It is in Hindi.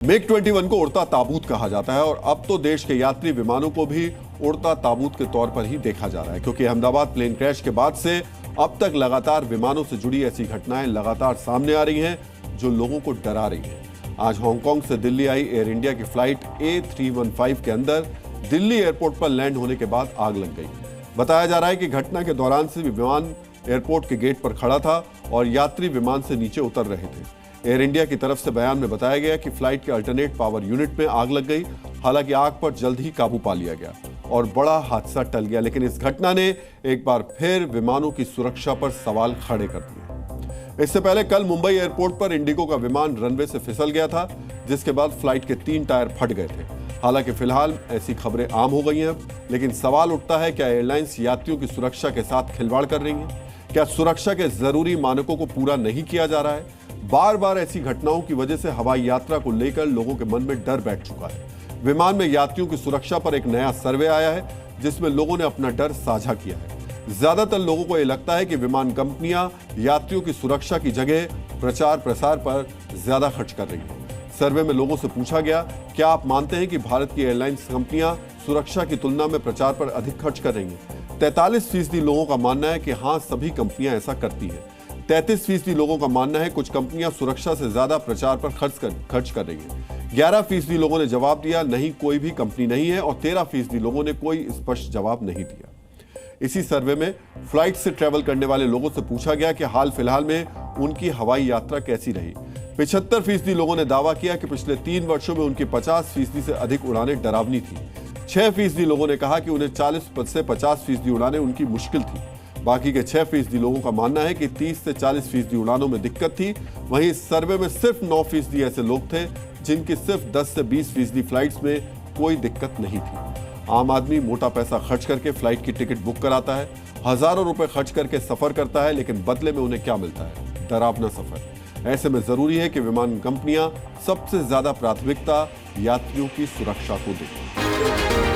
मिग 21 को उड़ता ताबूत कहा जाता है और अब तो देश के यात्री विमानों को भी उड़ता ताबूत के तौर पर ही देखा जा रहा है, क्योंकि अहमदाबाद प्लेन क्रैश के बाद से अब तक लगातार विमानों से जुड़ी ऐसी घटनाएं लगातार सामने आ रही हैं जो लोगों को डरा रही हैं। आज हांगकांग से दिल्ली आई एयर इंडिया की फ्लाइट A315 के अंदर दिल्ली एयरपोर्ट पर लैंड होने के बाद आग लग गई। बताया जा रहा है कि घटना के दौरान से विमान एयरपोर्ट के गेट पर खड़ा था और यात्री विमान से नीचे उतर रहे थे। एयर इंडिया की तरफ से बयान में बताया गया कि फ्लाइट के अल्टरनेट पावर यूनिट में आग लग गई। हालांकि आग पर जल्द ही काबू पा लिया गया और बड़ा हादसा टल गया, लेकिन इस घटना ने एक बार फिर विमानों की सुरक्षा पर सवाल खड़े कर दिए। इससे पहले कल मुंबई एयरपोर्ट पर इंडिगो का विमान रनवे से फिसल गया था, जिसके बाद फ्लाइट के 3 टायर फट गए थे। हालांकि फिलहाल ऐसी खबरें आम हो गई हैं, लेकिन सवाल उठता है, क्या एयरलाइंस यात्रियों की सुरक्षा के साथ खिलवाड़ कर रही हैं? क्या सुरक्षा के जरूरी मानकों को पूरा नहीं किया जा रहा है? बार बार ऐसी घटनाओं की वजह से हवाई यात्रा को लेकर लोगों के मन में डर बैठ चुका है। विमान में यात्रियों की सुरक्षा पर एक नया सर्वे आया है, जिसमें लोगों ने अपना डर साझा किया है। ज्यादातर लोगों को यह लगता है कि विमान कंपनियां यात्रियों की सुरक्षा की जगह प्रचार प्रसार पर ज्यादा खर्च कर रही हैं। सर्वे में लोगों से पूछा गया, क्या आप मानते हैं कि भारत की एयरलाइंस कंपनियां सुरक्षा की तुलना में प्रचार पर अधिक खर्च कर रही हैं? 43% लोगों का मानना है कि हाँ, सभी कंपनियां ऐसा करती हैं। 33% लोगों का मानना है कुछ कंपनियां सुरक्षा से ज्यादा प्रचार पर खर्च कर रही हैं। 11% लोगों ने जवाब दिया नहीं, कोई भी कंपनी नहीं है, और 13% लोगों ने कोई स्पष्ट जवाब नहीं दिया। इसी सर्वे में फ्लाइट से ट्रैवल करने वाले लोगों से पूछा गया कि हाल फिलहाल में उनकी हवाई यात्रा कैसी रही। 75% लोगों ने दावा किया कि पिछले 3 वर्षों में उनकी 50% से अधिक उड़ानें डरावनी थी। 6% लोगों ने कहा कि उन्हें 40 से 50% उड़ानें उनकी मुश्किल थी। बाकी के 6% लोगों का मानना है कि 30 से 40% उड़ानों में दिक्कत थी। वहीं इस सर्वे में सिर्फ 9% ऐसे लोग थे जिनकी सिर्फ 10 से 20% फ्लाइट्स में कोई दिक्कत नहीं थी। आम आदमी मोटा पैसा खर्च करके फ्लाइट की टिकट बुक कराता है, हजारों रुपए खर्च करके सफर करता है, लेकिन बदले में उन्हें क्या मिलता है? डरावना सफर। ऐसे में जरूरी है कि विमान कंपनियां सबसे ज्यादा प्राथमिकता यात्रियों की सुरक्षा को दें।